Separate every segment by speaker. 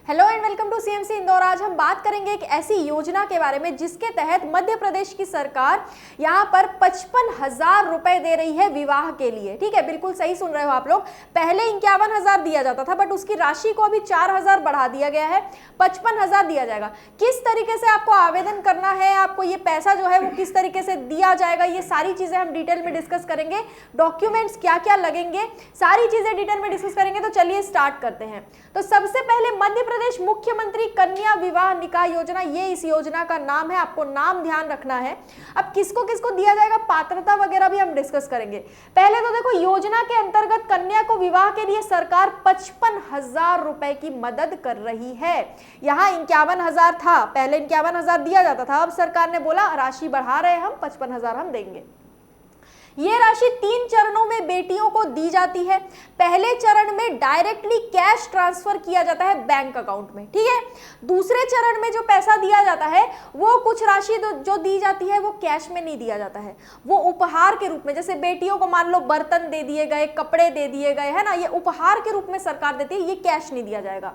Speaker 1: Hello and welcome to CMC Indore. आज हम बात करेंगे एक ऐसी योजना के बारे में जिसके तहत मध्य प्रदेश की सरकार यहां पर 55,000 रुपए दे रही है विवाह के लिए। ठीक है, बिल्कुल सही सुन रहे हो आप लोग। पहले 51,000 दिया जाता था, बट उसकी राशि को अभी 4,000 बढ़ा दिया गया है, 55,000 दिया जाएगा। किस तरीके से आपको आवेदन करना है, आपको ये पैसा जो है वो किस तरीके से दिया जाएगा, ये सारी चीजें हम डिटेल में डिस्कस करेंगे। डॉक्यूमेंट्स क्या क्या लगेंगे, सारी चीजें डिटेल में डिस्कस करेंगे। तो चलिए स्टार्ट करते हैं। तो सबसे पहले मध्य प्रदेश मुख्यमंत्री कन्या विवाह निकाह योजना, ये इस योजना का नाम है। आपको नाम ध्यान रखना है। अब किसको किसको दिया जाएगा, पात्रता वगैरह भी हम डिस्कस करेंगे। पहले तो देखो, योजना के अंतर्गत कन्या को विवाह के लिए सरकार 55,000 रुपए की मदद कर रही है। यहाँ 51,000 था, पहले 51,000 दिया जाता था, अब सरकार ने बोला राशि बढ़ा रहे हम, 55,000 हम देंगे। ये राशि 3 चरणों में बेटियों को दी जाती है। पहले चरण में डायरेक्टली कैश ट्रांसफर किया जाता है बैंक अकाउंट में, ठीक है। दूसरे चरण में जो पैसा दिया जाता है, वो कुछ राशि जो दी जाती है वो कैश में नहीं दिया जाता है, वो उपहार के रूप में। जैसे बेटियों को मान लो बर्तन दे दिए गए, कपड़े दे दिए गए, है ना, ये उपहार के रूप में सरकार देती है, ये कैश नहीं दिया जाएगा।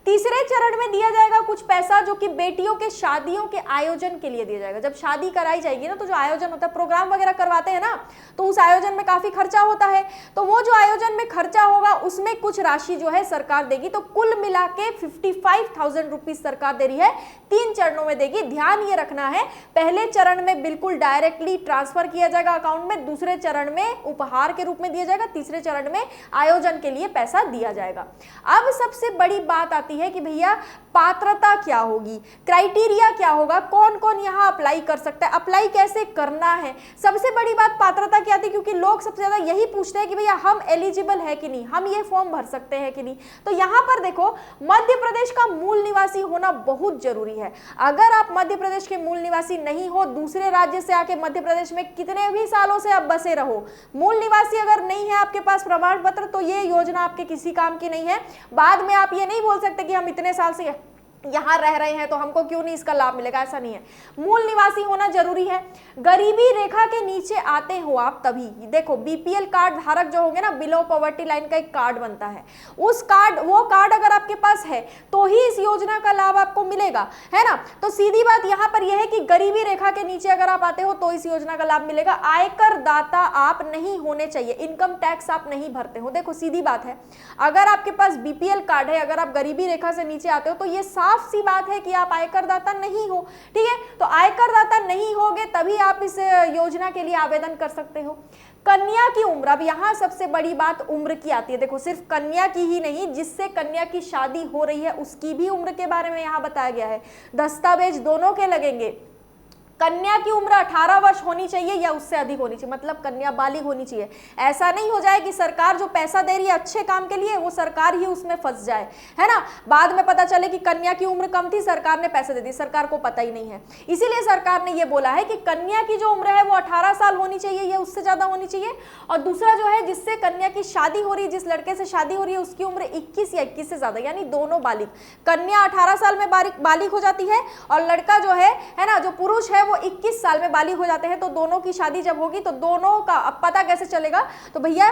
Speaker 1: तीसरे चरण में दिया जाएगा कुछ पैसा जो कि बेटियों के शादियों के आयोजन के लिए दिया जाएगा। जब शादी कराई जाएगी ना, तो जो आयोजन होता है, प्रोग्राम वगैरह करवाते हैं ना, तो उस आयोजन में काफी खर्चा होता है। तो वो जो आयोजन में खर्चा होगा उसमें कुछ राशि जो है सरकार देगी। तो कुल मिला के 55,000 रुपीज सरकार दे रही है, 3 चरणों में देगी। ध्यान ये रखना है, पहले चरण में बिल्कुल डायरेक्टली ट्रांसफर किया जाएगा अकाउंट में, दूसरे चरण में उपहार के रूप में दिया जाएगा, तीसरे चरण में आयोजन के लिए पैसा दिया जाएगा। अब सबसे बड़ी बात आती है कि भैया पात्रता क्या होगी, क्राइटेरिया क्या होगा, कौन कौन यहाँ अप्लाई कर सकता है, अप्लाई कैसे करना है। सबसे बड़ी बात पात्रता क्या आती है, क्योंकि लोग सबसे ज्यादा यही पूछते हैं कि भैया हम एलिजिबल है कि नहीं, हम ये फॉर्म भर सकते हैं कि नहीं। तो यहाँ पर देखो, मध्य प्रदेश का मूल निवासी होना बहुत जरूरी है। अगर आप मध्य प्रदेश के मूल निवासी नहीं हो, दूसरे राज्य से आके मध्य प्रदेश में कितने भी सालों से आप बसे रहो, मूल निवासी अगर नहीं है आपके पास प्रमाण पत्र, तो ये योजना आपके किसी काम की नहीं है। बाद में आप ये नहीं बोल सकते कि हम इतने साल से यहाँ रह रहे हैं तो हमको क्यों नहीं इसका लाभ मिलेगा, ऐसा नहीं है। मूल निवासी होना जरूरी है। गरीबी रेखा के नीचे आते हो आप तभी, देखो बीपीएल कार्ड धारक जो होंगे ना, बिलो पॉवर्टी लाइन का एक कार्ड बनता है, उस कार्ड, वो कार्ड अगर आपके पास है तो ही इस योजना का लाभ आपको मिलेगा, है ना। तो सीधी बात यहाँ पर यह है कि गरीबी रेखा के नीचे अगर आप आते हो तो इस योजना का लाभ मिलेगा। आयकर दाता आप नहीं होने चाहिए, इनकम टैक्स आप नहीं भरते हो। देखो सीधी बात है, अगर आपके पास बीपीएल कार्ड है, अगर आप गरीबी रेखा से नीचे आते हो, तो ये साफ सी बात है कि आप आयकर दाता नहीं हो, ठीक है। तो आयकर दाता नहीं होगे तभी आप इस योजना के लिए आवेदन कर सकते हो। कन्या की उम्र, अब यहाँ सबसे बड़ी बात उम्र की आती है। देखो सिर्फ कन्या की ही नहीं, जिससे कन्या की शादी हो रही है उसकी भी उम्र के बारे में यहाँ बताया गया है। दस्तावेज दोनों के लगेंगे। कन्या की उम्र 18 वर्ष होनी चाहिए या उससे अधिक होनी चाहिए, मतलब कन्या बालिग होनी चाहिए। ऐसा नहीं हो जाए कि सरकार जो पैसा दे रही है अच्छे काम के लिए, वो सरकार ही उसमें फंस जाए, है ना। बाद में पता चले कि कन्या की उम्र कम थी, सरकार ने पैसे दे दिए, सरकार को पता ही नहीं है। इसीलिए सरकार ने ये बोला है कि कन्या की जो उम्र है वो 18 साल होनी चाहिए या उससे ज्यादा होनी चाहिए। और दूसरा जो है, जिससे कन्या की शादी हो रही है, जिस लड़के से शादी हो रही है, उसकी उम्र 21 या 21 से ज्यादा, यानी दोनों बालिग। कन्या 18 साल में बालिग हो जाती है और लड़का जो है ना, जो पुरुष है, वो 21 साल में बालिग हो जाते हैं। तो दोनों की शादी जब होगी तो दोनों का अब पता कैसे चलेगा, तो भैया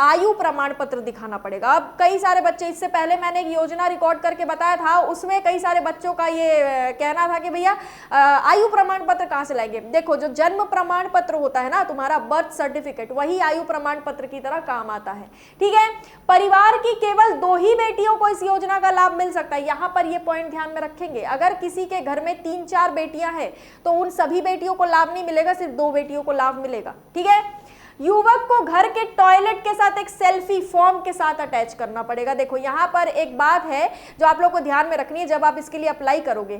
Speaker 1: आयु प्रमाण पत्र दिखाना पड़ेगा। अब कई सारे बच्चे, इससे पहले मैंने एक योजना रिकॉर्ड करके बताया था, उसमें कई सारे बच्चों का ये कहना था कि भैया आयु प्रमाण पत्र कहां से लाएंगे। देखो, जो जन्म प्रमाण पत्र होता है ना, तुम्हारा बर्थ सर्टिफिकेट, वही आयु प्रमाण पत्र की तरह काम आता है, ठीक है। परिवार की केवल 2 ही बेटियों को इस योजना का लाभ मिल सकता है। यहां पर ये पॉइंट ध्यान में रखेंगे, अगर किसी के घर में 3-4 बेटियां हैं तो उन सभी बेटियों को लाभ नहीं मिलेगा, सिर्फ 2 बेटियों को लाभ मिलेगा, ठीक है। युवक को घर के टॉयलेट के साथ एक सेल्फी फॉर्म के साथ अटैच करना पड़ेगा। देखो यहाँ पर एक बात है जो आप लोग को ध्यान में रखनी है जब आप इसके लिए अप्लाई करोगे।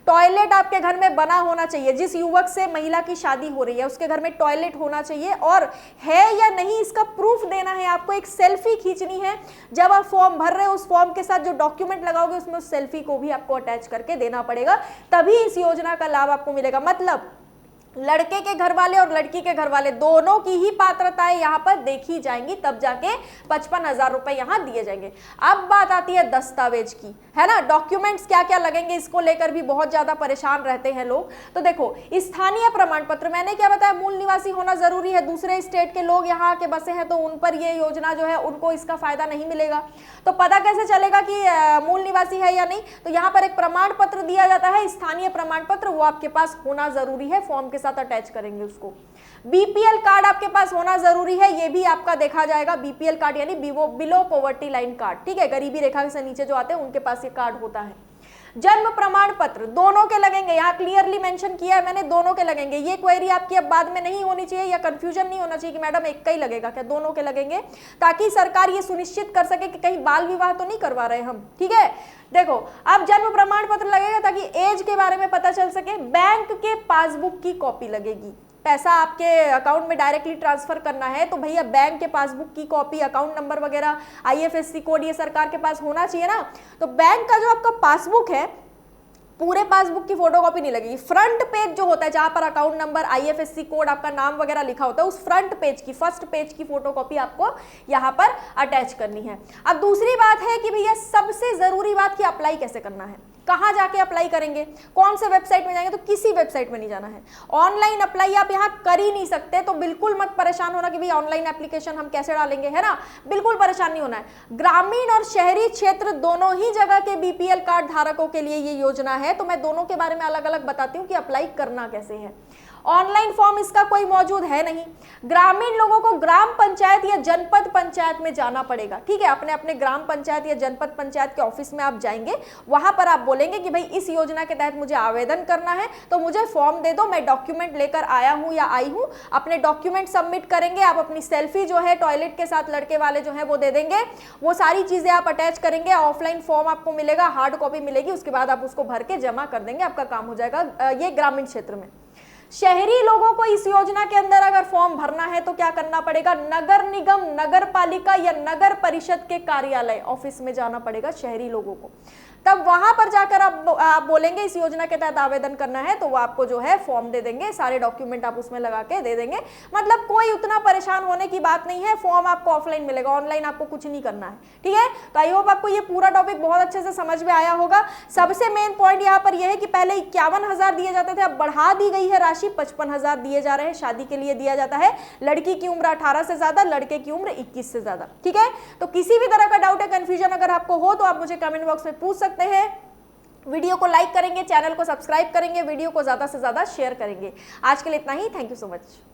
Speaker 1: टॉयलेट आपके घर में बना होना चाहिए। जिस युवक से महिला की शादी हो रही है उसके घर में टॉयलेट होना चाहिए, और है या नहीं इसका प्रूफ देना है आपको। एक सेल्फी खींचनी है, जब आप फॉर्म भर रहे हो उस फॉर्म के साथ जो डॉक्यूमेंट लगाओगे उसमें उस सेल्फी को भी आपको अटैच करके देना पड़ेगा, तभी इस योजना का लाभ आपको मिलेगा। मतलब लड़के के घर वाले और लड़की के घर वाले दोनों की ही पात्रताएं यहाँ पर देखी जाएंगी, तब जाके 55,000 रुपए यहाँ दिए जाएंगे। अब बात आती है दस्तावेज की, है ना, डॉक्यूमेंट्स क्या क्या लगेंगे, इसको लेकर भी बहुत ज्यादा परेशान रहते हैं लोग। तो देखो, स्थानीय प्रमाण पत्र, मैंने क्या बताया, मूल निवासी होना जरूरी है, दूसरे स्टेट के लोग यहाँ आके बसे हैं तो उन पर ये योजना जो है उनको इसका फायदा नहीं मिलेगा। तो पता कैसे चलेगा कि मूल निवासी है या नहीं, तो यहाँ पर एक प्रमाण पत्र दिया जाता है, स्थानीय प्रमाण पत्र, वो आपके पास होना जरूरी है, फॉर्म के साथ अटैच करेंगे उसको। बीपीएल कार्ड आपके पास होना जरूरी है, ये भी आपका देखा जाएगा, बीपीएल कार्ड यानी बिलो पॉवर्टी लाइन कार्ड, ठीक है, गरीबी रेखा से नीचे जो आते हैं उनके पास ये कार्ड होता है। जन्म प्रमाण पत्र दोनों के लगेंगे, यहाँ क्लियरली मेंशन किया है मैंने, दोनों के लगेंगे। ये क्वेरी आपकी अब बाद में नहीं होनी चाहिए या कंफ्यूजन नहीं होना चाहिए कि मैडम एक का ही लगेगा, क्या दोनों के लगेंगे, ताकि सरकार ये सुनिश्चित कर सके कि कहीं बाल विवाह तो नहीं करवा रहे हम, ठीक है। देखो, अब जन्म प्रमाण पत्र लगेगा ताकि एज के बारे में पता चल सके। बैंक के पासबुक की कॉपी लगेगी, पैसा आपके अकाउंट में डायरेक्टली ट्रांसफर करना है तो भैया बैंक के पासबुक की कॉपी, अकाउंट नंबर वगैरह, आईएफएससी कोड ये सरकार के पास होना चाहिए ना। तो बैंक का जो आपका पासबुक है, पूरे पासबुक की फोटोकॉपी नहीं लगेगी, फ्रंट पेज जो होता है जहां पर अकाउंट नंबर, आईएफएससी कोड, आपका नाम वगैरह लिखा होता है, उस फ्रंट पेज की, फर्स्ट पेज की फोटोकॉपी आपको यहां पर अटैच करनी है। अब दूसरी बात है कि भैया सबसे जरूरी बात कि अप्लाई कैसे करना है, कहां जाके अप्लाई करेंगे, कौन से वेबसाइट में जाएंगे, तो किसी वेबसाइट में नहीं जाना है। ऑनलाइन अप्लाई आप यहां कर ही नहीं सकते, तो बिल्कुल मत परेशान होना कि भाई ऑनलाइन एप्लीकेशन हम कैसे डालेंगे, है ना, बिल्कुल परेशान नहीं होना है। ग्रामीण और शहरी क्षेत्र दोनों ही जगह के बीपीएल कार्ड धारकों के लिए ये योजना है, तो मैं दोनों के बारे में अलग अलग बताती हूँ कि अप्लाई करना कैसे है। ऑनलाइन फॉर्म इसका कोई मौजूद है नहीं, ग्रामीण लोगों को ग्राम पंचायत या जनपद पंचायत में जाना पड़ेगा, ठीक है, अपने अपने ग्राम पंचायत या जनपद पंचायत के ऑफिस में आप जाएंगे, वहां पर आप बोलेंगे कि भाई इस योजना के तहत मुझे आवेदन करना है, तो मुझे फॉर्म दे दो, मैं डॉक्यूमेंट लेकर आया हूं या आई हूं, अपने डॉक्यूमेंट सबमिट करेंगे, आप अपनी सेल्फी जो है टॉयलेट के साथ लड़के वाले जो है वो दे देंगे, वो सारी चीजें आप अटैच करेंगे, ऑफलाइन फॉर्म आपको मिलेगा, हार्ड कॉपी मिलेगी, उसके बाद आप उसको भर के जमा कर देंगे, आपका काम हो जाएगा। ये ग्रामीण क्षेत्र में। शहरी लोगों को इस योजना के अंदर अगर फॉर्म भरना है तो क्या करना पड़ेगा, नगर निगम, नगर पालिका या नगर परिषद के कार्यालय, ऑफिस में जाना पड़ेगा शहरी लोगों को। तब वहां पर जाकर आप बोलेंगे इस योजना के तहत आवेदन करना है, तो वो आपको जो है फॉर्म दे देंगे, सारे डॉक्यूमेंट आप उसमें लगा के दे देंगे। मतलब कोई उतना परेशान होने की बात नहीं है, फॉर्म आपको ऑफलाइन मिलेगा, ऑनलाइन आपको कुछ नहीं करना है, ठीक है। तो आई होप आपको ये पूरा टॉपिक बहुत अच्छे से समझ में आया होगा। सबसे मेन पॉइंट यहाँ पर यह है कि पहले 51,000 दिए जाते थे, अब बढ़ा दी गई है राशि, 55,000 दिए जा रहे हैं, शादी के लिए दिया जाता है। लड़की की उम्र 18 से ज्यादा, लड़के की उम्र 21 से ज्यादा, ठीक है। तो किसी भी तरह का डाउट है, कंफ्यूजन अगर आपको हो तो आप मुझे कमेंट बॉक्स में पूछ सकते हैं। वीडियो को लाइक करेंगे, चैनल को सब्सक्राइब करेंगे, वीडियो को ज्यादा से ज्यादा शेयर करेंगे। आज के लिए इतना ही, थैंक यू सो मच।